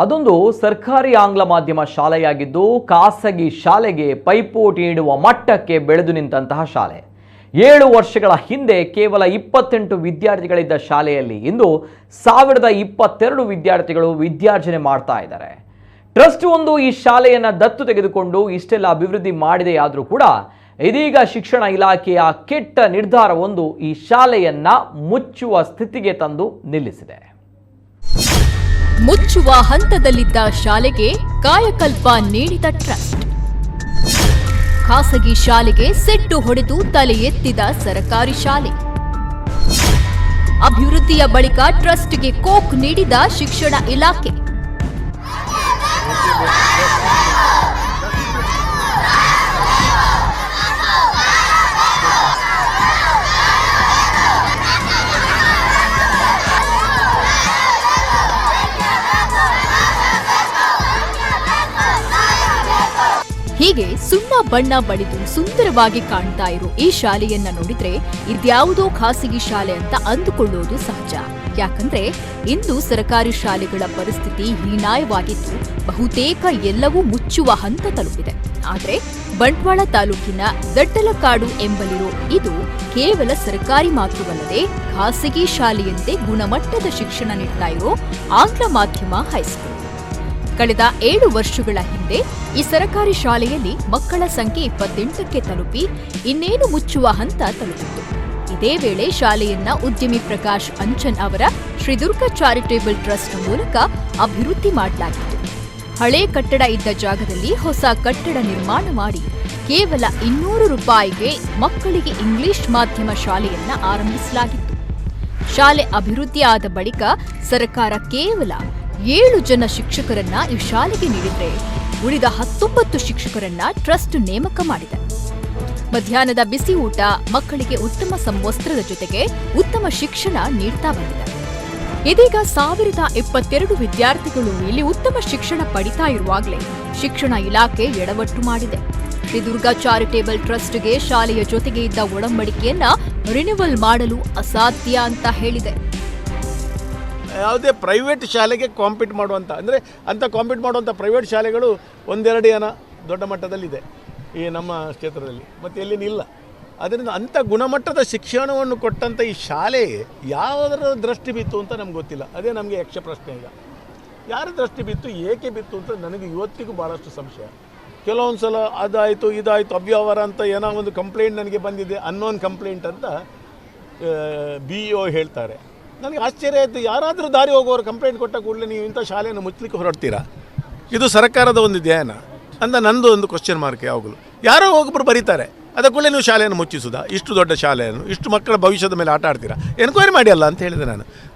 ಅದೊಂದು ಸರ್ಕಾರಿ ಆಂಗ್ಲ ಮಾಧ್ಯಮ ಶಾಲೆಯಾಗಿದ್ದು ಖಾಸಗಿ ಶಾಲೆಗೆ ಪೈಪೋಟಿ ನೀಡುವ ಮಟ್ಟಕ್ಕೆ ಬೆಳೆದು ನಿಂತಹ ಶಾಲೆ. 7 ವರ್ಷಗಳ ಹಿಂದೆ ಕೇವಲ 28 ವಿದ್ಯಾರ್ಥಿಗಳಿದ್ದ ಶಾಲೆಯಲ್ಲಿ ಇಂದು 1022 ವಿದ್ಯಾರ್ಥಿಗಳು ವಿದ್ಯಾರ್ಜನೆ ಮಾಡ್ತಾ ಇದ್ದಾರೆ. ಟ್ರಸ್ಟ್ ಒಂದು ಈ ಶಾಲೆಯನ್ನು ದತ್ತು ತೆಗೆದುಕೊಂಡು ಇಷ್ಟೆಲ್ಲ ಅಭಿವೃದ್ಧಿ ಮಾಡಿದೆಯಾದರೂ ಕೂಡ ಇದೀಗ ಶಿಕ್ಷಣ ಇಲಾಖೆಯ ಕೆಟ್ಟ ನಿರ್ಧಾರವೊಂದು ಈ ಶಾಲೆಯನ್ನ ಮುಚ್ಚುವ ಸ್ಥಿತಿಗೆ ತಂದು ನಿಲ್ಲಿಸಿದೆ. ಮುಚ್ಚುವ ಹಂತದಲ್ಲಿದ್ದ ಶಾಲೆಗೆ ಕಾಯಕಲ್ಪ ನೀಡಿದ ಟ್ರಸ್ಟ್. ಖಾಸಗಿ ಶಾಲೆಗೆ ಸೆಟ್ಟು ಹೊಡೆದು ತಲೆ ಎತ್ತಿದ ಸರ್ಕಾರಿ ಶಾಲೆ. ಅಭಿವೃದ್ಧಿಯ ಬಳಿಕ ಟ್ರಸ್ಟ್ಗೆ ಕೋಕ್ ನೀಡಿದ ಶಿಕ್ಷಣ ಇಲಾಖೆ. ಹೀಗೆ ಸುಣ್ಣ ಬಣ್ಣ ಬಳಿದು ಸುಂದರವಾಗಿ ಕಾಣ್ತಾ ಇರೋ ಈ ಶಾಲೆಯನ್ನ ನೋಡಿದ್ರೆ ಇದ್ಯಾವುದೋ ಖಾಸಗಿ ಶಾಲೆ ಅಂತ ಅಂದುಕೊಳ್ಳೋದು ಸಹಜ. ಯಾಕಂದ್ರೆ ಇಂದು ಸರ್ಕಾರಿ ಶಾಲೆಗಳ ಪರಿಸ್ಥಿತಿ ಹೀನಾಯವಾಗಿದ್ದು ಬಹುತೇಕ ಎಲ್ಲವೂ ಮುಚ್ಚುವ ಹಂತ ತಲುಪಿದೆ. ಆದರೆ ಬಂಟ್ವಾಳ ತಾಲೂಕಿನ ದಟ್ಟಲಕಾಡು ಎಂಬಲ್ಲಿರೋ ಇದು ಕೇವಲ ಸರ್ಕಾರಿ ಮಾತ್ರವಲ್ಲದೆ ಖಾಸಗಿ ಶಾಲೆಯಂತೆ ಗುಣಮಟ್ಟದ ಶಿಕ್ಷಣ ನೀಡ್ತಾ ಇರೋ ಆಂಗ್ಲ ಮಾಧ್ಯಮ ಹೈಸ್ಕೂಲ್. ಕಳೆದ 7 ವರ್ಷಗಳ ಹಿಂದೆ ಈ ಸರ್ಕಾರಿ ಶಾಲೆಯಲ್ಲಿ ಮಕ್ಕಳ ಸಂಖ್ಯೆ 28ಕ್ಕೆ ತಲುಪಿ ಇನ್ನೇನು ಮುಚ್ಚುವ ಹಂತ ತಲುಪಿತ್ತು. ಇದೇ ವೇಳೆ ಶಾಲೆಯನ್ನ ಉದ್ಯಮಿ ಪ್ರಕಾಶ್ ಅಂಚನ್ ಅವರ ಶ್ರೀ ದುರ್ಗಾ ಚಾರಿಟೇಬಲ್ ಟ್ರಸ್ಟ್ ಮೂಲಕ ಅಭಿವೃದ್ಧಿ ಮಾಡಲಾಗಿತ್ತು. ಹಳೆ ಕಟ್ಟಡ ಇದ್ದ ಜಾಗದಲ್ಲಿ ಹೊಸ ಕಟ್ಟಡ ನಿರ್ಮಾಣ ಮಾಡಿ ಕೇವಲ 200 ರೂಪಾಯಿಗೆ ಮಕ್ಕಳಿಗೆ ಇಂಗ್ಲಿಷ್ ಮಾಧ್ಯಮ ಶಾಲೆಯನ್ನ ಆರಂಭಿಸಲಾಗಿತ್ತು. ಶಾಲೆ ಅಭಿವೃದ್ಧಿ ಆದ ಬಳಿಕ ಸರ್ಕಾರ ಕೇವಲ 7 ಜನ ಶಿಕ್ಷಕರನ್ನ ಈ ಶಾಲೆಗೆ ನೀಡಿದ್ರೆ ಉಳಿದ 19 ಶಿಕ್ಷಕರನ್ನ ಟ್ರಸ್ಟ್ ನೇಮಕ ಮಾಡಿದೆ. ಮಧ್ಯಾಹ್ನದ ಬಿಸಿ ಊಟ, ಮಕ್ಕಳಿಗೆ ಉತ್ತಮ ಸಮವಸ್ತ್ರದ ಜೊತೆಗೆ ಉತ್ತಮ ಶಿಕ್ಷಣ ನೀಡ್ತಾ ಬಂದಿದೆ. ಇದೀಗ 1022 ವಿದ್ಯಾರ್ಥಿಗಳು ಇಲ್ಲಿ ಉತ್ತಮ ಶಿಕ್ಷಣ ಪಡಿತಾ ಇರುವಾಗಲೇ ಶಿಕ್ಷಣ ಇಲಾಖೆ ಎಡವಟ್ಟು ಮಾಡಿದೆ. ಶ್ರೀ ದುರ್ಗಾ ಚಾರಿಟೇಬಲ್ ಟ್ರಸ್ಟ್ಗೆ ಶಾಲೆಯ ಜೊತೆಗೆ ಇದ್ದ ಒಡಂಬಡಿಕೆಯನ್ನ ರಿನ್ಯೂವಲ್ ಮಾಡಲು ಅಸಾಧ್ಯ ಅಂತ ಹೇಳಿದೆ. ಯಾವುದೇ ಪ್ರೈವೇಟ್ ಶಾಲೆಗೆ ಕಾಂಪೀಟ್ ಮಾಡುವಂಥ ಕಾಂಪೀಟ್ ಮಾಡುವಂಥ ಪ್ರೈವೇಟ್ ಶಾಲೆಗಳು 1-2 ಜನ ದೊಡ್ಡ ಮಟ್ಟದಲ್ಲಿದೆ ಈ ನಮ್ಮ ಕ್ಷೇತ್ರದಲ್ಲಿ, ಮತ್ತು ಎಲ್ಲಿನೂ ಇಲ್ಲ. ಅದರಿಂದ ಅಂಥ ಗುಣಮಟ್ಟದ ಶಿಕ್ಷಣವನ್ನು ಕೊಟ್ಟಂಥ ಈ ಶಾಲೆ ಯಾವುದರ ದೃಷ್ಟಿ ಬಿತ್ತು ಅಂತ ನಮ್ಗೆ ಗೊತ್ತಿಲ್ಲ. ಅದೇ ನಮಗೆ ಯಕ್ಷ ಪ್ರಶ್ನೆ. ಈಗ ಯಾರ ದೃಷ್ಟಿ ಬಿತ್ತು, ಏಕೆ ಬಿತ್ತು ಅಂತ ನನಗೆ ಇವತ್ತಿಗೂ ಭಾಳಷ್ಟು ಸಂಶಯ. ಕೆಲವೊಂದು ಸಲ ಅದಾಯಿತು ಇದಾಯಿತು ಅವ್ಯವಹಾರ ಅಂತ ಏನೋ ಒಂದು ಕಂಪ್ಲೇಂಟ್ ನನಗೆ ಬಂದಿದೆ, ಅನ್ನೋನ್ ಕಂಪ್ಲೇಂಟ್ ಅಂತ BEO ಹೇಳ್ತಾರೆ. ನನಗೆ ಆಶ್ಚರ್ಯ ಆಯಿತು. ಯಾರಾದರೂ ದಾರಿ ಹೋಗೋರು ಕಂಪ್ಲೇಂಟ್ ಕೊಟ್ಟ ಕೂಡಲೇ ನೀವು ಇಂಥ ಶಾಲೆಯನ್ನು ಮುಚ್ಚಲಿಕ್ಕೆ ಹೊರಡ್ತೀರಾ? ಇದು ಸರ್ಕಾರದ ಒಂದು ಧ್ಯಾನ ಅಂತ ನಂದು ಒಂದು ಕ್ವಶನ್ ಮಾರ್ಕ್. ಯಾವಾಗಲೂ ಯಾರೋ ಒಬ್ಬರು ಬರೀತಾರೆ, ಅದಕ್ಕೂಡಲೇ ನೀವು ಶಾಲೆಯನ್ನು ಮುಚ್ಚಿಸೋದಾ? ಇಷ್ಟು ದೊಡ್ಡ ಶಾಲೆಯನ್ನು, ಇಷ್ಟು ಮಕ್ಕಳ ಭವಿಷ್ಯದ ಮೇಲೆ ಆಟ ಆಡ್ತೀರಾ? ಎನ್ಕ್ವೈರಿ ಮಾಡಿ ಅಲ್ಲ ಅಂತ ಹೇಳಿದೆ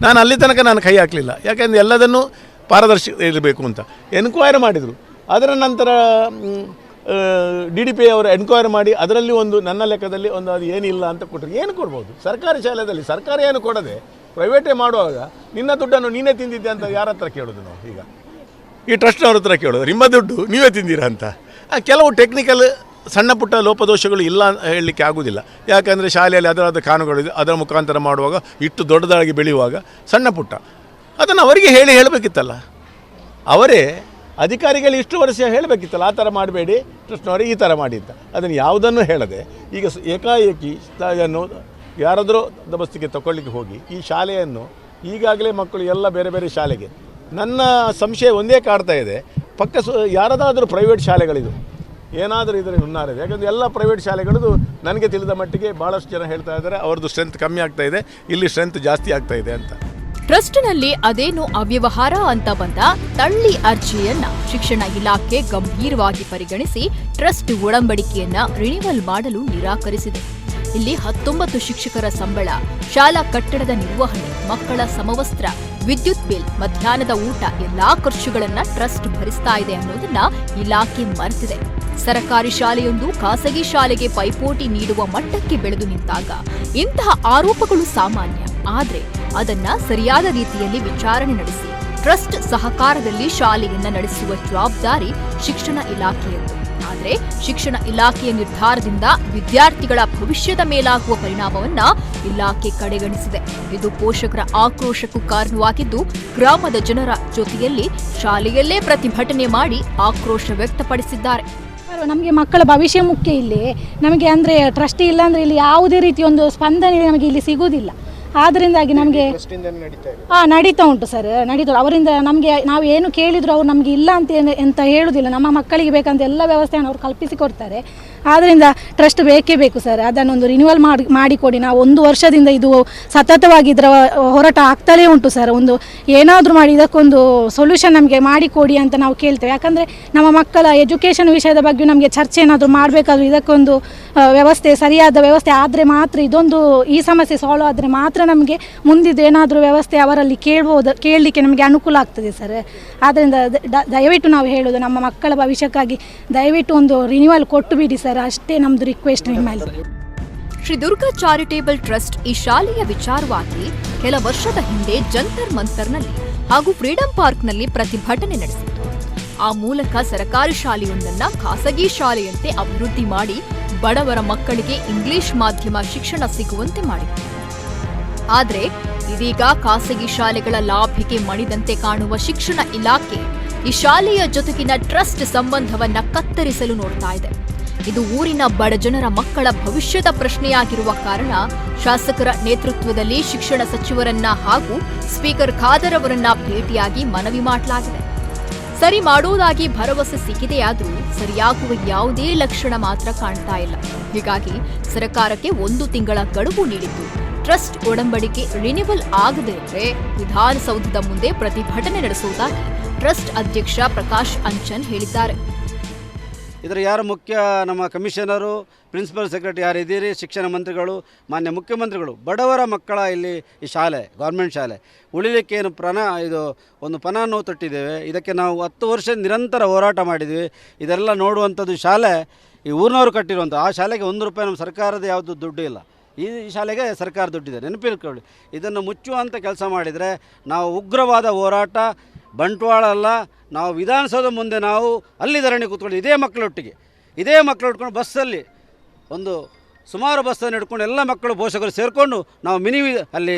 ನಾನು ಅಲ್ಲಿ ತನಕ ನಾನು ಕೈ ಹಾಕಲಿಲ್ಲ. ಯಾಕೆಂದರೆ ಎಲ್ಲದನ್ನು ಪಾರದರ್ಶಿ ಇರಬೇಕು ಅಂತ ಎನ್ಕ್ವೈರಿ ಮಾಡಿದರು. ಅದರ ನಂತರ DDP ಅವರು ಎನ್ಕ್ವೈರಿ ಮಾಡಿ ಅದರಲ್ಲಿ ಒಂದು ನನ್ನ ಲೆಕ್ಕದಲ್ಲಿ ಒಂದು ಅದು ಏನಿಲ್ಲ ಅಂತ ಕೊಟ್ಟರು. ಏನು ಕೊಡ್ಬೋದು? ಸರ್ಕಾರಿ ಶಾಲೆಯಲ್ಲಿ ಸರ್ಕಾರ ಏನು ಕೊಡದೆ ಪ್ರೈವೇಟೇ ಮಾಡುವಾಗ ನಿನ್ನ ದುಡ್ಡನ್ನು ನೀನೇ ತಿಂದಿದ್ದೆ ಅಂತ ಯಾರ ಹತ್ರ ಕೇಳೋದು? ನಾವು ಈಗ ಈ ಟ್ರಸ್ಟ್ನವ್ರ ಹತ್ರ ಕೇಳೋದು, ನಿಮ್ಮ ದುಡ್ಡು ನೀವೇ ತಿಂದಿರಾ ಅಂತ. ಕೆಲವು ಟೆಕ್ನಿಕಲ್ ಸಣ್ಣ ಪುಟ್ಟ ಲೋಪದೋಷಗಳು ಇಲ್ಲ ಹೇಳಲಿಕ್ಕೆ ಆಗೋದಿಲ್ಲ. ಯಾಕಂದರೆ ಶಾಲೆಯಲ್ಲಿ ಅದರಾದ ಕಾನೂನುಗಳಿದೆ, ಅದರ ಮುಖಾಂತರ ಮಾಡುವಾಗ ಇಷ್ಟು ದೊಡ್ಡದಾಗಿ ಬೆಳೆಯುವಾಗ ಸಣ್ಣ ಪುಟ್ಟ ಅದನ್ನು ಅವರಿಗೆ ಹೇಳಬೇಕಿತ್ತಲ್ಲ. ಅವರೇ ಅಧಿಕಾರಿಗಳು ಇಷ್ಟು ವರ್ಷ ಹೇಳಬೇಕಿತ್ತಲ್ಲ, ಆ ಥರ ಮಾಡಬೇಡಿ ಟ್ರಸ್ಟ್ನವರಿಗೆ ಈ ಥರ ಮಾಡಿ ಅಂತ. ಅದನ್ನು ಯಾವುದನ್ನು ಹೇಳದೆ ಈಗ ಏಕಾಏಕಿ ಅದನ್ನು ಯಾರಾದರೂ ದಬಸ್ತಿಗೆ ತಗೊಳ್ಳಿಕ್ಕೆ ಹೋಗಿ ಈ ಶಾಲೆಯನ್ನು ಈಗಾಗಲೇ ಮಕ್ಕಳು ಎಲ್ಲ ಬೇರೆ ಬೇರೆ ಶಾಲೆಗೆ. ನನ್ನ ಸಂಶಯ ಒಂದೇ ಕಾಡ್ತಾ ಇದೆ, ಯಾರದಾದರೂ ಪ್ರೈವೇಟ್ ಶಾಲೆಗಳಿದು ಏನಾದರೂ ಇದರ ಹುನ್ನಾರಿದೆ. ಯಾಕಂದರೆ ಎಲ್ಲ ಪ್ರೈವೇಟ್ ಶಾಲೆಗಳದು ನನಗೆ ತಿಳಿದ ಮಟ್ಟಿಗೆ ಭಾಳಷ್ಟು ಜನ ಹೇಳ್ತಾ ಇದ್ದಾರೆ ಅವ್ರದ್ದು ಸ್ಟ್ರೆಂತ್ ಕಮ್ಮಿ ಆಗ್ತಾ ಇದೆ, ಇಲ್ಲಿ ಸ್ಟ್ರೆಂತ್ ಜಾಸ್ತಿ ಆಗ್ತಾ ಇದೆ ಅಂತ. ಟ್ರಸ್ಟ್ನಲ್ಲಿ ಅದೇನು ಅವ್ಯವಹಾರ ಅಂತ ಬಂದ ತಳ್ಳಿ ಅರ್ಜಿಯನ್ನ ಶಿಕ್ಷಣ ಇಲಾಖೆ ಗಂಭೀರವಾಗಿ ಪರಿಗಣಿಸಿ ಟ್ರಸ್ಟ್ ಒಡಂಬಡಿಕೆಯನ್ನ ರಿನ್ಯೂವಲ್ ಮಾಡಲು ನಿರಾಕರಿಸಿದೆ. ಇಲ್ಲಿ 19 ಶಿಕ್ಷಕರ ಸಂಬಳ, ಶಾಲಾ ಕಟ್ಟಡದ ನಿರ್ವಹಣೆ, ಮಕ್ಕಳ ಸಮವಸ್ತ್ರ, ವಿದ್ಯುತ್ ಬಿಲ್, ಮಧ್ಯಾಹ್ನದ ಊಟ ಎಲ್ಲಾ ಖರ್ಚುಗಳನ್ನ ಟ್ರಸ್ಟ್ ಭರಿಸ್ತಾ ಇದೆ ಅನ್ನೋದನ್ನ ಇಲಾಖೆ ಮರೆತಿದೆ. ಸರ್ಕಾರಿ ಶಾಲೆಯೊಂದು ಖಾಸಗಿ ಶಾಲೆಗೆ ಪೈಪೋಟಿ ನೀಡುವ ಮಟ್ಟಕ್ಕೆ ಬೆಳೆದು ನಿಂತಾಗ ಇಂತಹ ಆರೋಪಗಳು ಸಾಮಾನ್ಯ. ಆದ್ರೆ ಅದನ್ನ ಸರಿಯಾದ ರೀತಿಯಲ್ಲಿ ವಿಚಾರಣೆ ನಡೆಸಿ ಟ್ರಸ್ಟ್ ಸಹಕಾರದಲ್ಲಿ ಶಾಲೆಯನ್ನ ನಡೆಸುವ ಜವಾಬ್ದಾರಿ ಶಿಕ್ಷಣ ಇಲಾಖೆಯದ್ದು. ಆದರೆ ಶಿಕ್ಷಣ ಇಲಾಖೆಯ ನಿರ್ಧಾರದಿಂದ ವಿದ್ಯಾರ್ಥಿಗಳ ಭವಿಷ್ಯದ ಮೇಲಾಗುವ ಪರಿಣಾಮವನ್ನ ಇಲಾಖೆ ಕಡೆಗಣಿಸಿದೆ. ಇದು ಪೋಷಕರ ಆಕ್ರೋಶಕ್ಕೂ ಕಾರಣವಾಗಿದ್ದು, ಗ್ರಾಮದ ಜನರ ಜೊತೆಯಲ್ಲಿ ಶಾಲೆಯಲ್ಲೇ ಪ್ರತಿಭಟನೆ ಮಾಡಿ ಆಕ್ರೋಶ ವ್ಯಕ್ತಪಡಿಸಿದ್ದಾರೆ. ನಮಗೆ ಮಕ್ಕಳ ಭವಿಷ್ಯ ಮುಖ್ಯ. ಇಲ್ಲಿ ನಮಗೆ ಅಂದರೆ ಟ್ರಸ್ಟಿ ಇಲ್ಲ ಅಂದರೆ ಇಲ್ಲಿ ಯಾವುದೇ ರೀತಿಯ ಒಂದು ಸ್ಪಂದನೆ ನಮಗೆ ಇಲ್ಲಿ ಸಿಗುವುದಿಲ್ಲ. ಆದ್ದರಿಂದಾಗಿ ನಮಗೆ ನಡೀತಾ ಉಂಟು ಸರ್, ನಡೀತಾ. ಅವರಿಂದ ನಮಗೆ ನಾವು ಏನು ಕೇಳಿದ್ರು ಅವ್ರು ನಮಗೆ ಇಲ್ಲ ಅಂತ ಹೇಳುವುದಿಲ್ಲ. ನಮ್ಮ ಮಕ್ಕಳಿಗೆ ಬೇಕಂತ ಎಲ್ಲ ವ್ಯವಸ್ಥೆಯನ್ನು ಅವ್ರು ಕಲ್ಪಿಸಿಕೊಡ್ತಾರೆ. ಆದ್ದರಿಂದ ಟ್ರಸ್ಟ್ ಬೇಕೇ ಬೇಕು ಸರ್. ಅದನ್ನೊಂದು ರಿನ್ಯೂವಲ್ ಮಾಡಿಕೊಡಿ. ನಾವು 1 ವರ್ಷದಿಂದ ಇದು ಸತತವಾಗಿ ಇದರ ಹೋರಾಟ ಆಗ್ತಲೇ ಉಂಟು ಸರ್. ಒಂದು ಏನಾದರೂ ಮಾಡಿ ಇದಕ್ಕೊಂದು ಸೊಲ್ಯೂಷನ್ ನಮಗೆ ಮಾಡಿಕೊಡಿ ಅಂತ ನಾವು ಕೇಳ್ತೇವೆ. ಯಾಕಂದರೆ ನಮ್ಮ ಮಕ್ಕಳ ಎಜುಕೇಷನ್ ವಿಷಯದ ಬಗ್ಗೆ ನಮಗೆ ಚರ್ಚೆ ಏನಾದರೂ ಮಾಡಬೇಕಾದ್ರೂ ಇದಕ್ಕೊಂದು ವ್ಯವಸ್ಥೆ, ಸರಿಯಾದ ವ್ಯವಸ್ಥೆ ಆದರೆ ಮಾತ್ರ, ಇದೊಂದು ಈ ಸಮಸ್ಯೆ ಸಾಲ್ವ್ ಆದರೆ ಮಾತ್ರ ನಮಗೆ ಮುಂದಿದ್ದು ಏನಾದರೂ ವ್ಯವಸ್ಥೆ ಅವರಲ್ಲಿ ಕೇಳಲಿಕ್ಕೆ ನಮಗೆ ಅನುಕೂಲ ಆಗ್ತದೆ ಸರ್. ಆದ್ದರಿಂದ ದಯವಿಟ್ಟು ನಾವು ಹೇಳೋದು, ನಮ್ಮ ಮಕ್ಕಳ ಭವಿಷ್ಯಕ್ಕಾಗಿ ದಯವಿಟ್ಟು ಒಂದು ರಿನ್ಯೂವಲ್ ಕೊಟ್ಟು ಬಿಡಿ ಸರ್, ಅಷ್ಟೇ ನಮ್ಮದು ರಿಕ್ವೆಸ್ಟ್ ನಿಮ್ಮಲ್ಲಿ. ಶ್ರೀ ದುರ್ಗಾ ಚಾರಿಟೇಬಲ್ ಟ್ರಸ್ಟ್ ಈ ಶಾಲೆಯ ವಿಚಾರವಾಗಿ ಕೆಲ ವರ್ಷದ ಹಿಂದೆ ಜಂತರ್ ಮಂತರ್ನಲ್ಲಿ ಹಾಗೂ ಫ್ರೀಡಂ ಪಾರ್ಕ್ನಲ್ಲಿ ಪ್ರತಿಭಟನೆ ನಡೆಸಿತ್ತು. ಆ ಮೂಲಕ ಸರ್ಕಾರಿ ಶಾಲೆಯೊಂದನ್ನ ಖಾಸಗಿ ಶಾಲೆಯಂತೆ ಅಭಿವೃದ್ಧಿ ಮಾಡಿ ಬಡವರ ಮಕ್ಕಳಿಗೆ ಇಂಗ್ಲಿಷ್ ಮಾಧ್ಯಮ ಶಿಕ್ಷಣ ಸಿಗುವಂತೆ ಮಾಡಿತ್ತು. ಆದರೆ ಇದೀಗ ಖಾಸಗಿ ಶಾಲೆಗಳ ಲಾಭಿಗೆ ಮಣಿದಂತೆ ಕಾಣುವ ಶಿಕ್ಷಣ ಇಲಾಖೆ ಈ ಶಾಲೆಯ ಜೊತೆಗಿನ ಟ್ರಸ್ಟ್ ಸಂಬಂಧವನ್ನ ಕತ್ತರಿಸಲು ನೋಡ್ತಾ ಇದೆ. ಇದು ಊರಿನ ಬಡಜನರ ಮಕ್ಕಳ ಭವಿಷ್ಯದ ಪ್ರಶ್ನೆಯಾಗಿರುವ ಕಾರಣ ಶಾಸಕರ ನೇತೃತ್ವದಲ್ಲಿ ಶಿಕ್ಷಣ ಸಚಿವರನ್ನ ಹಾಗೂ ಸ್ಪೀಕರ್ ಖಾದರ್ ಅವರನ್ನ ಭೇಟಿಯಾಗಿ ಮನವಿ ಮಾಡಲಾಗಿದೆ. ಸರಿ ಮಾಡುವುದಾಗಿ ಭರವಸೆ ಸಿಕ್ಕಿದೆಯಾದರೂ ಸರಿಯಾಗುವ ಯಾವುದೇ ಲಕ್ಷಣ ಮಾತ್ರ ಕಾಣ್ತಾ ಇಲ್ಲ. ಹೀಗಾಗಿ ಸರ್ಕಾರಕ್ಕೆ 1 ತಿಂಗಳ ಗಡುವು ನೀಡಿದ್ದು, ಟ್ರಸ್ಟ್ ಒಡಂಬಡಿಕೆ ರಿನ್ಯೂವಲ್ ಆಗದೇ ಇದ್ರೆ ವಿಧಾನಸೌಧದ ಮುಂದೆ ಪ್ರತಿಭಟನೆ ನಡೆಸುವುದಾಗಿ ಟ್ರಸ್ಟ್ ಅಧ್ಯಕ್ಷ ಪ್ರಕಾಶ್ ಅಂಚನ್ ಹೇಳಿದ್ದಾರೆ. ಇದರ ಯಾರು ಮುಖ್ಯ, ನಮ್ಮ ಕಮಿಷನರು, ಪ್ರಿನ್ಸಿಪಲ್ ಸೆಕ್ರೆಟರಿ ಯಾರಿದ್ದೀರಿ, ಶಿಕ್ಷಣ ಮಂತ್ರಿಗಳು, ಮಾನ್ಯ ಮುಖ್ಯಮಂತ್ರಿಗಳು, ಬಡವರ ಮಕ್ಕಳ ಇಲ್ಲಿ ಈ ಶಾಲೆ, ಗೌರ್ಮೆಂಟ್ ಶಾಲೆ ಉಳಿಲಿಕ್ಕೆ ಏನು ಒಂದು ಪಣವನ್ನು ತೊಟ್ಟಿದ್ದೇವೆ. ಇದಕ್ಕೆ ನಾವು 10 ವರ್ಷ ನಿರಂತರ ಹೋರಾಟ ಮಾಡಿದ್ವಿ. ಇದೆಲ್ಲ ನೋಡುವಂಥದ್ದು ಶಾಲೆ ಈ ಊರಿನವರು ಕಟ್ಟಿರುವಂಥ ಆ ಶಾಲೆಗೆ 1 ರೂಪಾಯಿ ನಮ್ಮ ಸರ್ಕಾರದ ಯಾವುದು ದುಡ್ಡು ಇಲ್ಲ. ಈ ಶಾಲೆಗೆ ಸರ್ಕಾರ ದುಡ್ಡಿದೆ, ನೆನಪಿಟ್ಕೊಳ್ಳಿ. ಇದನ್ನು ಮುಚ್ಚುವಂಥ ಕೆಲಸ ಮಾಡಿದರೆ ನಾವು ಉಗ್ರವಾದ ಹೋರಾಟ, ಬಂಟ್ವಾಳ ಅಲ್ಲ, ನಾವು ವಿಧಾನಸೌಧ ಮುಂದೆ ನಾವು ಅಲ್ಲಿ ಧರಣಿ ಕೂತ್ಕೊಂಡು ಇದೇ ಮಕ್ಕಳೊಟ್ಕೊಂಡು ಬಸ್ಸಲ್ಲಿ ಒಂದು ಸುಮಾರು ಬಸ್ಸನ್ನು ಹಿಡ್ಕೊಂಡು ಎಲ್ಲ ಮಕ್ಕಳು ಪೋಷಕರು ಸೇರಿಕೊಂಡು ನಾವು ಅಲ್ಲಿ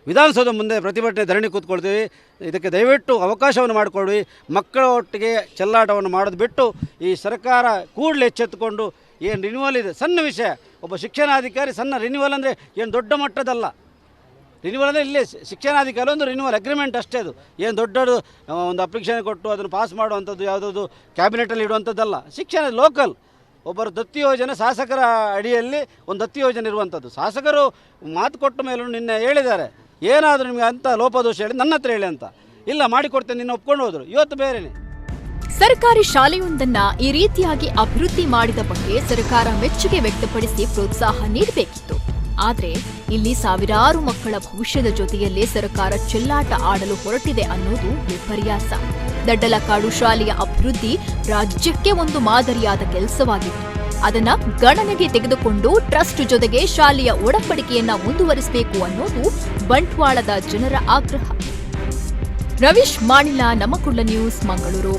ವಿಧಾನಸೌಧ ಮುಂದೆ ಪ್ರತಿಭಟನೆ ಧರಣಿ ಕೂತ್ಕೊಳ್ತೀವಿ. ಇದಕ್ಕೆ ದಯವಿಟ್ಟು ಅವಕಾಶವನ್ನು ಮಾಡಿಕೊಡಿ. ಮಕ್ಕಳ ಒಟ್ಟಿಗೆ ಚೆಲ್ಲಾಟವನ್ನು ಮಾಡೋದು ಬಿಟ್ಟು ಈ ಸರ್ಕಾರ ಕೂಡಲೇ ಎಚ್ಚೆತ್ತುಕೊಂಡು ಏನು ರಿನ್ಯೂವಲ್ ಇದೆ, ಸಣ್ಣ ವಿಷಯ, ಒಬ್ಬ ಶಿಕ್ಷಣಾಧಿಕಾರಿ ಸಣ್ಣ ರಿನ್ಯೂವಲ್ ಅಂದರೆ ಏನು ದೊಡ್ಡ ಮಟ್ಟದಲ್ಲ. ರಿನ್ಯೂವಲ್ ಅಂದರೆ ಇಲ್ಲೇ ಶಿಕ್ಷಣಾಧಿಕಾರಿ ಒಂದು ರಿನ್ಯೂವಲ್ ಅಗ್ರಿಮೆಂಟ್ ಅಷ್ಟೇ. ಅದು ಏನು ದೊಡ್ಡದು ಒಂದು ಅಪ್ಲಿಕೇಶನ್ ಕೊಟ್ಟು ಅದನ್ನು ಪಾಸ್ ಮಾಡುವಂಥದ್ದು ಯಾವುದಾದ್ರು ಕ್ಯಾಬಿನೆಟಲ್ಲಿ ಇಡುವಂಥದ್ದಲ್ಲ. ಶಿಕ್ಷಣ ಲೋಕಲ್, ಒಬ್ಬರು ದತ್ತಿ ಯೋಜನೆ ಶಾಸಕರ ಅಡಿಯಲ್ಲಿ ಒಂದು ದತ್ತಿ ಯೋಜನೆ ಇರುವಂಥದ್ದು. ಶಾಸಕರು ಮಾತು ಕೊಟ್ಟ ಮೇಲೂ ನಿನ್ನೆ ಹೇಳಿದ್ದಾರೆ, ಏನಾದರೂ ನಿಮಗೆ ಅಂಥ ಲೋಪದೋಷ ಹೇಳಿ ನನ್ನ ಹತ್ರ ಹೇಳಿ ಅಂತ. ಇಲ್ಲ ಮಾಡಿಕೊಡ್ತೇನೆ, ನಿನ್ನ ಒಪ್ಕೊಂಡು ಹೋದರು. ಇವತ್ತು ಬೇರೆಯೇ. ಸರ್ಕಾರಿ ಶಾಲೆಯೊಂದನ್ನ ಈ ರೀತಿಯಾಗಿ ಅಭಿವೃದ್ಧಿ ಮಾಡಿದ ಬಗ್ಗೆ ಸರ್ಕಾರ ಮೆಚ್ಚುಗೆ ವ್ಯಕ್ತಪಡಿಸಿ ಪ್ರೋತ್ಸಾಹ ನೀಡಬೇಕಿತ್ತು. ಆದರೆ ಇಲ್ಲಿ ಸಾವಿರಾರು ಮಕ್ಕಳ ಭವಿಷ್ಯದ ಜೊತೆಯಲ್ಲೇ ಸರ್ಕಾರ ಚೆಲ್ಲಾಟ ಆಡಲು ಹೊರಟಿದೆ ಅನ್ನೋದು ವಿಪರ್ಯಾಸ. ದಡ್ಡಲಕಾಡು ಶಾಲೆಯ ಅಭಿವೃದ್ಧಿ ರಾಜ್ಯಕ್ಕೆ ಒಂದು ಮಾದರಿಯಾದ ಕೆಲಸವಾಗಿತ್ತು. ಅದನ್ನ ಗಣನೆಗೆ ತೆಗೆದುಕೊಂಡು ಟ್ರಸ್ಟ್ ಜೊತೆಗೆ ಶಾಲೆಯ ಒಡಂಬಡಿಕೆಯನ್ನ ಮುಂದುವರಿಸಬೇಕು ಅನ್ನೋದು ಬಂಟ್ವಾಳದ ಜನರ ಆಗ್ರಹ. ರವೀಶ್ ಮಾಣಿಲ, ನಮಕುಳ್ಳ ನ್ಯೂಸ್, ಮಂಗಳೂರು.